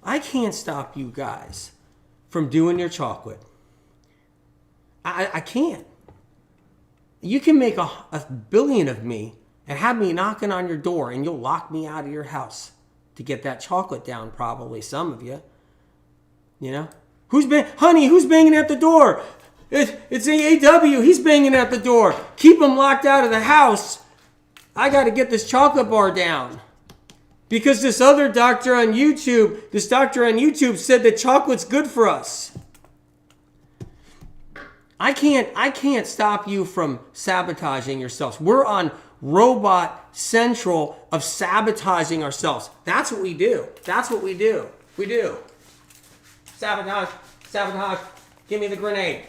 I can't stop you guys from doing your chocolate. I can't. You can make a billion of me and have me knocking on your door and you'll lock me out of your house to get that chocolate down, probably some of you. You know? Who's banging at the door? It's AAW. He's banging at the door. Keep him locked out of the house. I got to get this chocolate bar down. Because this doctor on YouTube said that chocolate's good for us. I can't stop you from sabotaging yourselves. We're on robot central of sabotaging ourselves. That's what we do. We do. Sabotage. Give me the grenade.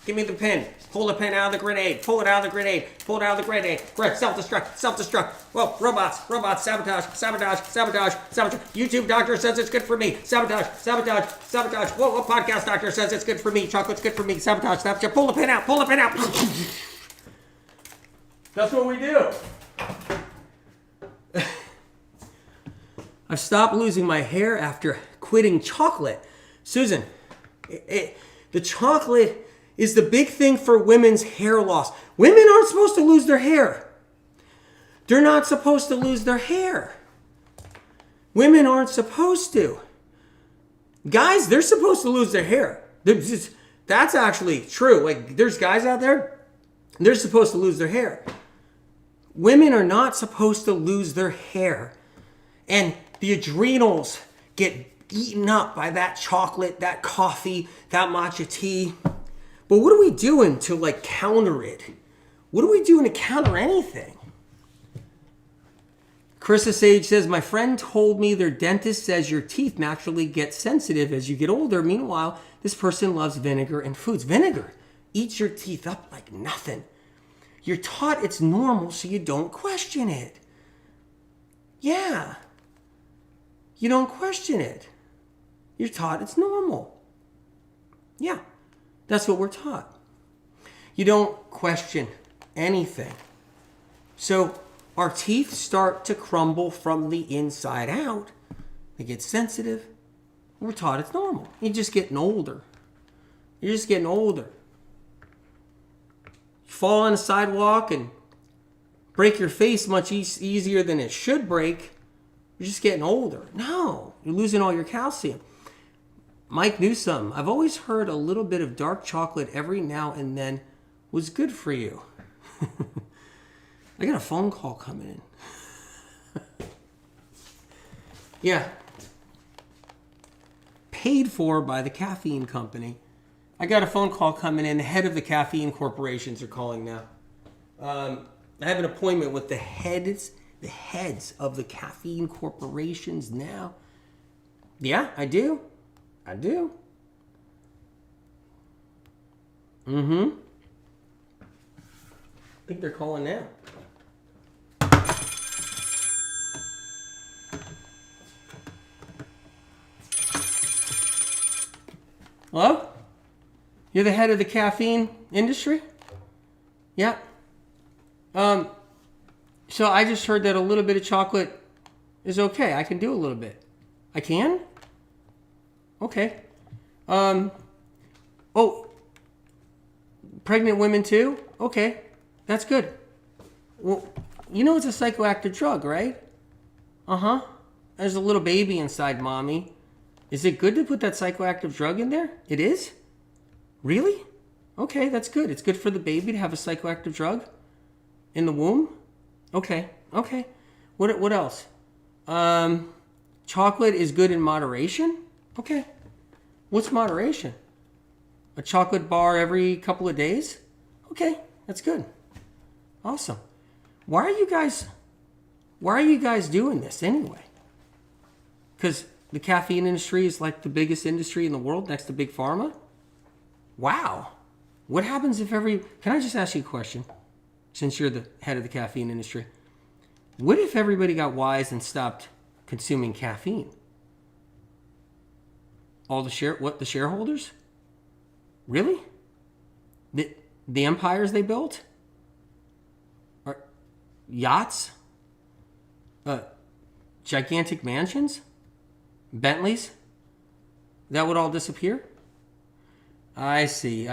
Give me the pin. Pull the pin out of the grenade. Pull it out of the grenade. Great. Self-destruct. Whoa, robots. Sabotage. YouTube doctor says it's good for me. Sabotage. Whoa, podcast doctor says it's good for me. Chocolate's good for me. Sabotage. Pull the pin out. That's what we do. I've stopped losing my hair after quitting chocolate. Susan, the chocolate is the big thing for women's hair loss. Women aren't supposed to lose their hair. They're not supposed to lose their hair. Women aren't supposed to. Guys, they're supposed to lose their hair. That's actually true. Like, there's guys out there, they're supposed to lose their hair. Women are not supposed to lose their hair. And the adrenals get eaten up by that chocolate, that coffee, that matcha tea. But what are we doing to counter it? What are we doing to counter anything? Carissa Sage says, my friend told me their dentist says your teeth naturally get sensitive as you get older. Meanwhile, this person loves vinegar and foods. Vinegar eats your teeth up like nothing. You're taught it's normal, so you don't question it. Yeah. You don't question it. You're taught it's normal. Yeah. That's what we're taught. You don't question anything. So our teeth start to crumble from the inside out. They get sensitive. We're taught it's normal. You're just getting older. You're just getting older. You fall on the sidewalk and break your face much easier than it should break. You're just getting older. No, you're losing all your calcium. Mike knew something. I've always heard a little bit of dark chocolate every now and then was good for you. I got a phone call coming in. Yeah. Paid for by the caffeine company. I got a phone call coming in. The head of the caffeine corporations are calling now. I have an appointment with the heads of the caffeine corporations now. Yeah, I do. I think they're calling now. Hello? You're the head of the caffeine industry? Yeah. So I just heard that a little bit of chocolate is okay. I can do a little bit. I can? Okay. Oh, pregnant women too? Okay. That's good. Well, you know it's a psychoactive drug, right? Uh-huh. There's a little baby inside mommy. Is it good to put that psychoactive drug in there? It is? Really? Okay, that's good. It's good for the baby to have a psychoactive drug in the womb? Okay. What else? Chocolate is good in moderation? Okay. What's moderation? A chocolate bar every couple of days? Okay, that's good. Awesome. Why are you guys doing this anyway? Because the caffeine industry is like the biggest industry in the world next to Big Pharma? Wow. What happens if can I just ask you a question? Since you're the head of the caffeine industry. What if everybody got wise and stopped consuming caffeine? The shareholders? Really? The empires they built? Or yachts? Gigantic mansions? Bentleys? That would all disappear? I see.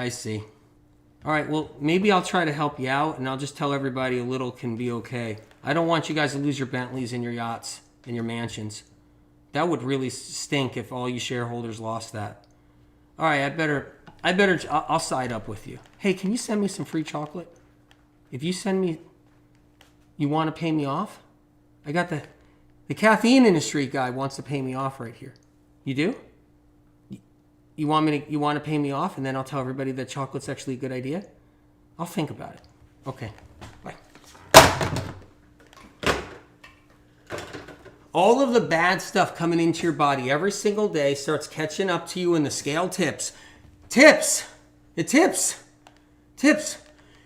All right, well, maybe I'll try to help you out, and I'll just tell everybody a little can be okay. I don't want you guys to lose your Bentleys and your yachts and your mansions. That would really stink if all you shareholders lost that. All right, I'll side up with you. Hey, can you send me some free chocolate? If you send me, you want to pay me off? I got the caffeine industry guy wants to pay me off right here. You do? You want to pay me off, and then I'll tell everybody that chocolate's actually a good idea? I'll think about it. Okay, bye. All of the bad stuff coming into your body every single day starts catching up to you, and the scale tips. It tips.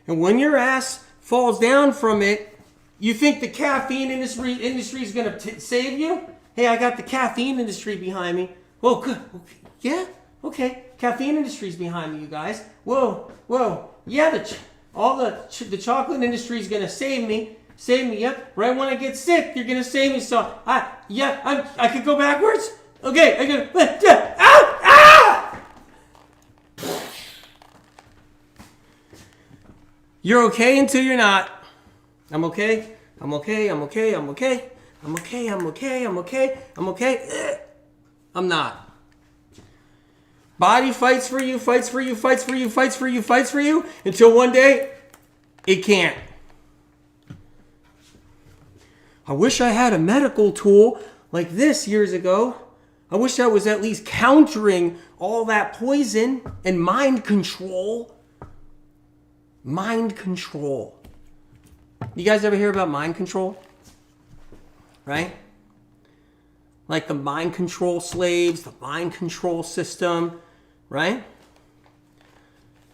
And when your ass falls down from it, you think the caffeine industry is going to save you? Hey, I got the caffeine industry behind me. Whoa, good. Okay. Yeah? Okay. Caffeine industry's behind me, you guys. Whoa. Yeah, the chocolate industry is going to save me. Yep. Right when I get sick, you're going to save me. So, I could go backwards? Okay. I can. Ah! You're okay until you're not. I'm okay. I'm not. Body fights for you until one day it can't. I wish I had a medical tool like this years ago. I wish I was at least countering all that poison and mind control. Mind control. You guys ever hear about mind control? Right? Like the mind control slaves, the mind control system, right?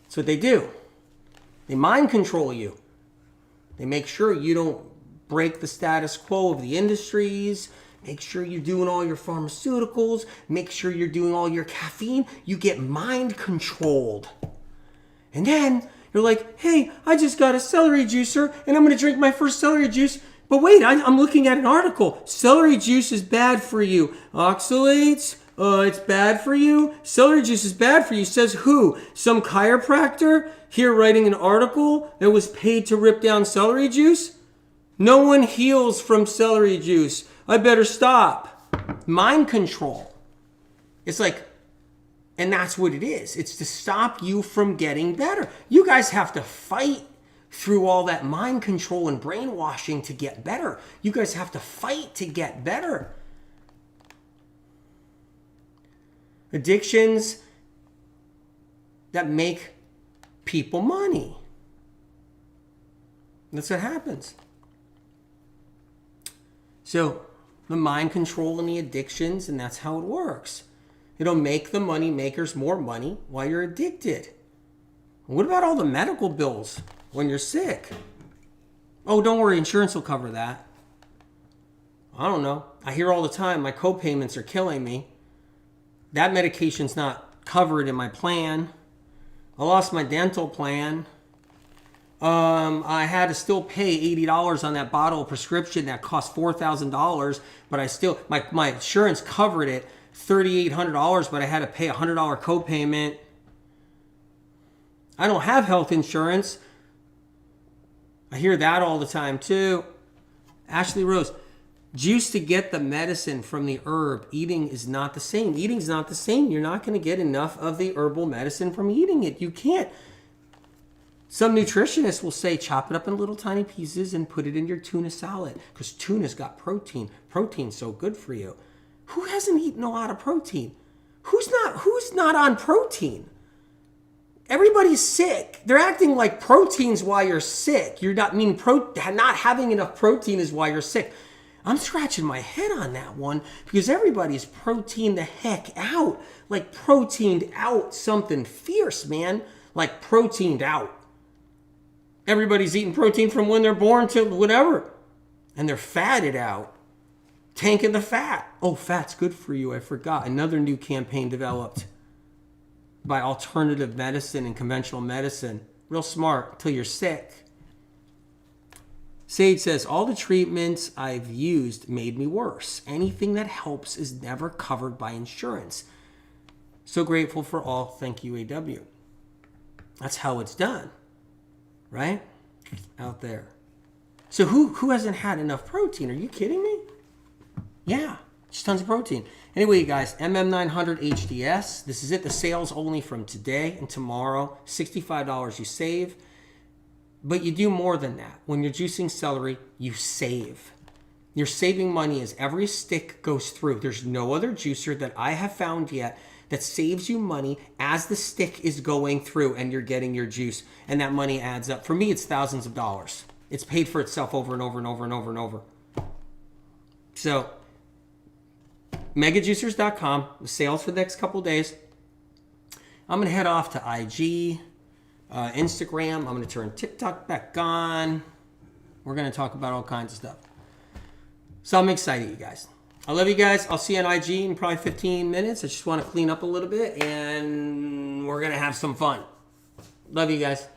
That's what they do. They mind control you. They make sure you don't break the status quo of the industries. Make sure you're doing all your pharmaceuticals. Make sure you're doing all your caffeine. You get mind controlled. And then you're like, hey, I just got a celery juicer and I'm going to drink my first celery juice. But wait, I'm looking at an article. Celery juice is bad for you. Oxalates, It's bad for you? Celery juice is bad for you. Says who? Some chiropractor here writing an article that was paid to rip down celery juice? No one heals from celery juice. I better stop. Mind control. It's like, and that's what it is. It's to stop you from getting better. You guys have to fight through all that mind control and brainwashing to get better. You guys have to fight to get better. Addictions that make people money. That's what happens. So the mind control and the addictions, and that's how it works. It'll make the money makers more money while you're addicted. What about all the medical bills when you're sick? Oh, don't worry, insurance will cover that. I don't know. I hear all the time my co-payments are killing me. That medication's not covered in my plan. I lost my dental plan. I had to still pay $80 on that bottle of prescription that cost $4,000, but I still, my insurance covered it, $3,800, but I had to pay a $100 copayment. I don't have health insurance. I hear that all the time too. Ashley Rose, juice to get the medicine from the herb. Eating is not the same. Eating's not the same. You're not going to get enough of the herbal medicine from eating it. You can't. Some nutritionists will say chop it up in little tiny pieces and put it in your tuna salad because tuna's got protein. Protein's so good for you. Who hasn't eaten a lot of protein? Who's not on protein? Everybody's sick. They're acting like protein's why you're sick. You're not not having enough protein is why you're sick. I'm scratching my head on that one because everybody's protein the heck out. Like proteined out something fierce, man. Like proteined out. Everybody's eating protein from when they're born to whatever. And they're fatted out. Tanking the fat. Oh, fat's good for you. I forgot. Another new campaign developed by alternative medicine and conventional medicine. Real smart until you're sick. Sage says, all the treatments I've used made me worse. Anything that helps is never covered by insurance. So grateful for all. Thank you, AW. That's how it's done. Right? Out there. So who hasn't had enough protein? Are you kidding me? Yeah, just tons of protein. Anyway, you guys, MM900 HDS. This is it. The sale's only from today and tomorrow. $65 you save. But you do more than that. When you're juicing celery, you save. You're saving money as every stick goes through. There's no other juicer that I have found yet that saves you money as the stick is going through and you're getting your juice. And that money adds up. For me, it's thousands of dollars. It's paid for itself over and over and over and over and over. So, megajuicers.com. The sales for the next couple days. I'm going to head off to IG, Instagram. I'm going to turn TikTok back on. We're going to talk about all kinds of stuff. So I'm excited, you guys. I love you guys. I'll see you on IG in probably 15 minutes. I just want to clean up a little bit, and we're going to have some fun. Love you guys.